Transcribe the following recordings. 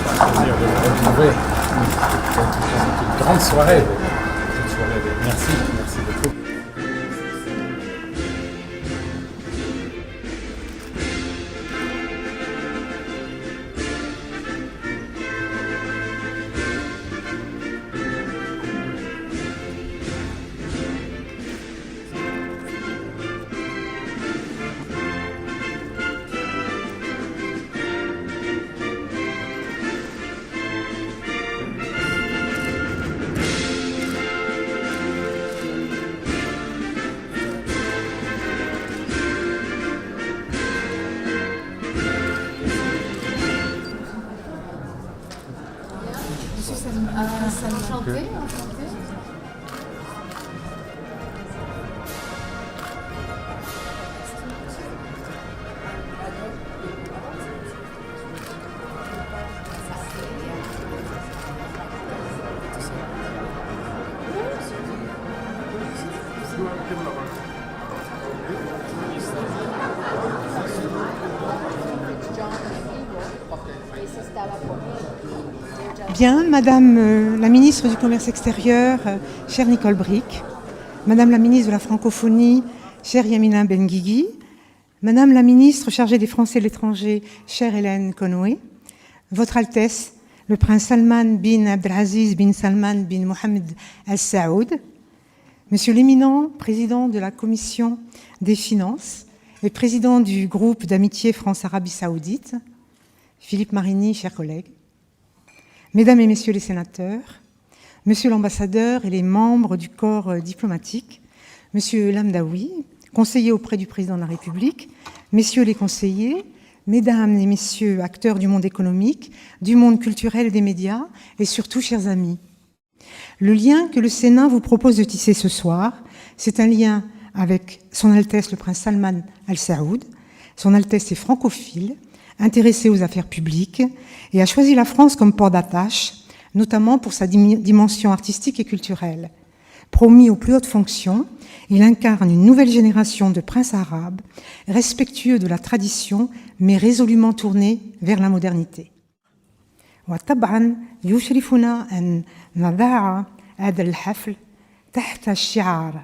plaisir de vous retrouver. C'est une grande soirée. Merci, merci beaucoup. Enchanté. Bien, Madame la ministre du Commerce extérieur, chère Nicole Bricq, Madame la ministre de la Francophonie, chère Yamina Benguigui, Madame la ministre chargée des Français de l'étranger, chère Hélène Conway, Votre Altesse, le prince Salman bin Abdelaziz bin Salman bin Mohammed Al Saoud, Monsieur l'éminent président de la Commission des finances et président du groupe d'amitié France-Arabie Saoudite, Philippe Marini, chers collègues, Mesdames et Messieurs les sénateurs, Monsieur l'ambassadeur et les membres du corps diplomatique, Monsieur Lamdaoui, conseiller auprès du Président de la République, Messieurs les conseillers, Mesdames et Messieurs acteurs du monde économique, du monde culturel et des médias, et surtout, chers amis. Le lien que le Sénat vous propose de tisser ce soir, c'est un lien avec Son Altesse le Prince Salman Al Saoud. Son Altesse est francophile, intéressé aux affaires publiques et a choisi la France comme port d'attache, notamment pour sa dimension artistique et culturelle. Promis aux plus hautes fonctions, il incarne une nouvelle génération de princes arabes, respectueux de la tradition, mais résolument tournés vers la modernité. وطبعا يشرفنا أن نضع هذا الحفل تحت شعار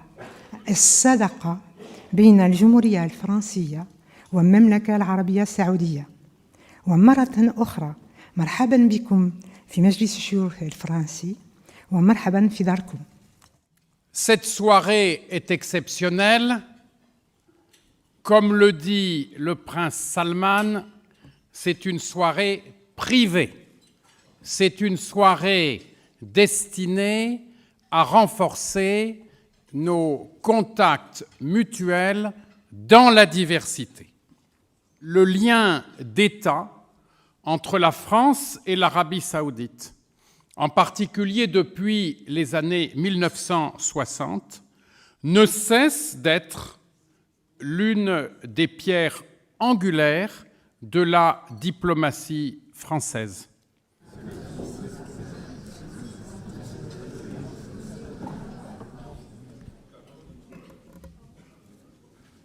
الصداقة بين الجمهورية الفرنسية والمملكة العربية السعودية. ومرة أخرى مرحبا بكم في مجلس الشيوخ الفرنسي ومرحبا في داركم. Cette soirée est exceptionnelle. Comme le dit le prince Salman, c'est une soirée privée. C'est une soirée destinée à renforcer nos contacts mutuels dans la diversité. Le lien d'État entre la France et l'Arabie saoudite, en particulier depuis les années 1960, ne cesse d'être l'une des pierres angulaires de la diplomatie française.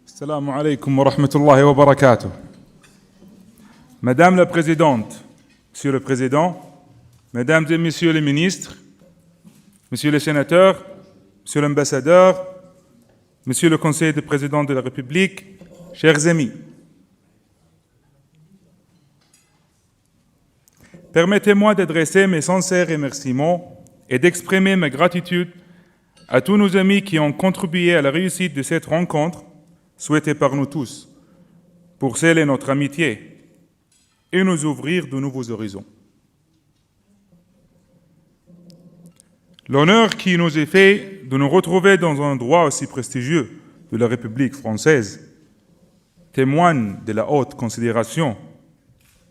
Assalamu alaikum wa rahmatullahi wa barakatuh. Madame la Présidente, Monsieur le Président, Mesdames et Messieurs les ministres, Monsieur le Sénateur, Monsieur l'Ambassadeur, Monsieur le Conseiller du Président de la République, chers amis. Permettez-moi d'adresser mes sincères remerciements et d'exprimer ma gratitude à tous nos amis qui ont contribué à la réussite de cette rencontre souhaitée par nous tous, pour sceller notre amitié et nous ouvrir de nouveaux horizons. L'honneur qui nous est fait de nous retrouver dans un endroit aussi prestigieux de la République française témoigne de la haute considération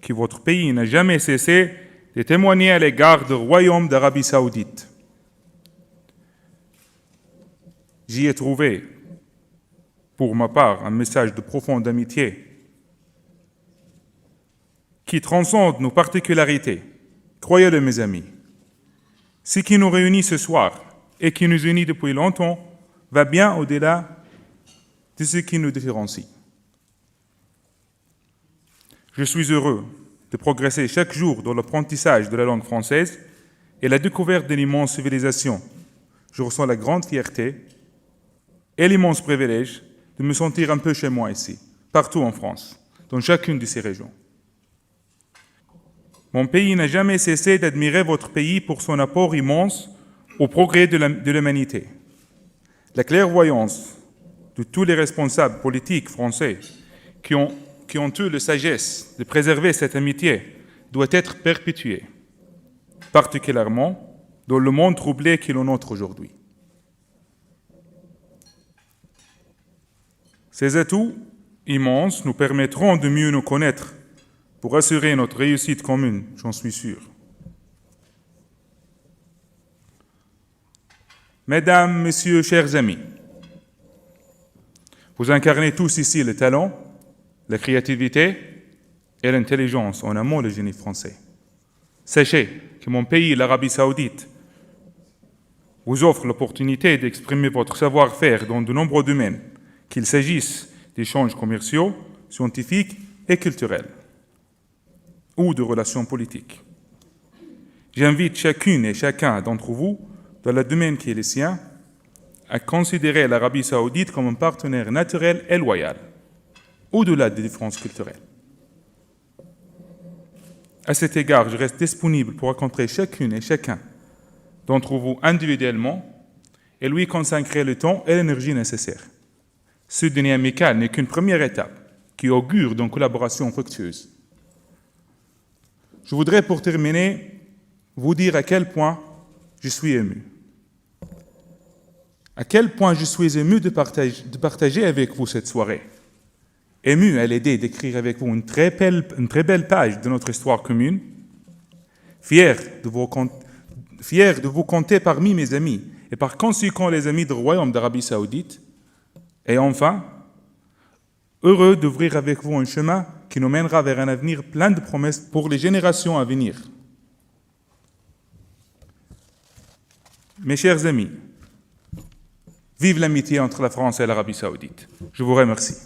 que votre pays n'a jamais cessé de témoigner à l'égard du Royaume d'Arabie Saoudite. J'y ai trouvé, pour ma part, un message de profonde amitié qui transcende nos particularités. Croyez-le, mes amis, ce qui nous réunit ce soir et qui nous unit depuis longtemps va bien au-delà de ce qui nous différencie. Je suis heureux de progresser chaque jour dans l'apprentissage de la langue française et la découverte de l'immense civilisation, je ressens la grande fierté et l'immense privilège de me sentir un peu chez moi ici, partout en France, dans chacune de ces régions. Mon pays n'a jamais cessé d'admirer votre pays pour son apport immense au progrès de l'humanité. La clairvoyance de tous les responsables politiques français qui ont eu la sagesse de préserver cette amitié doit être perpétuée, particulièrement dans le monde troublé qui est le nôtre aujourd'hui. Ces atouts immenses nous permettront de mieux nous connaître pour assurer notre réussite commune, j'en suis sûr. Mesdames, Messieurs, chers amis, vous incarnez tous ici le talent, la créativité et l'intelligence, en amont le génie français. Sachez que mon pays, l'Arabie Saoudite, vous offre l'opportunité d'exprimer votre savoir-faire dans de nombreux domaines, qu'il s'agisse d'échanges commerciaux, scientifiques et culturels, ou de relations politiques. J'invite chacune et chacun d'entre vous, dans le domaine qui est le sien, à considérer l'Arabie Saoudite comme un partenaire naturel et loyal, au-delà des différences culturelles. À cet égard, je reste disponible pour rencontrer chacune et chacun d'entre vous individuellement et lui consacrer le temps et l'énergie nécessaires. Ce dîner amical n'est qu'une première étape qui augure d'une collaboration fructueuse. Je voudrais pour terminer vous dire à quel point je suis ému. À quel point je suis ému de partager avec vous cette soirée. Ému à l'idée d'écrire avec vous une très belle page de notre histoire commune. Fier de vous compter parmi mes amis et par conséquent les amis du Royaume d'Arabie Saoudite. Et enfin, heureux d'ouvrir avec vous un chemin qui nous mènera vers un avenir plein de promesses pour les générations à venir. Mes chers amis, vive l'amitié entre la France et l'Arabie Saoudite. Je vous remercie.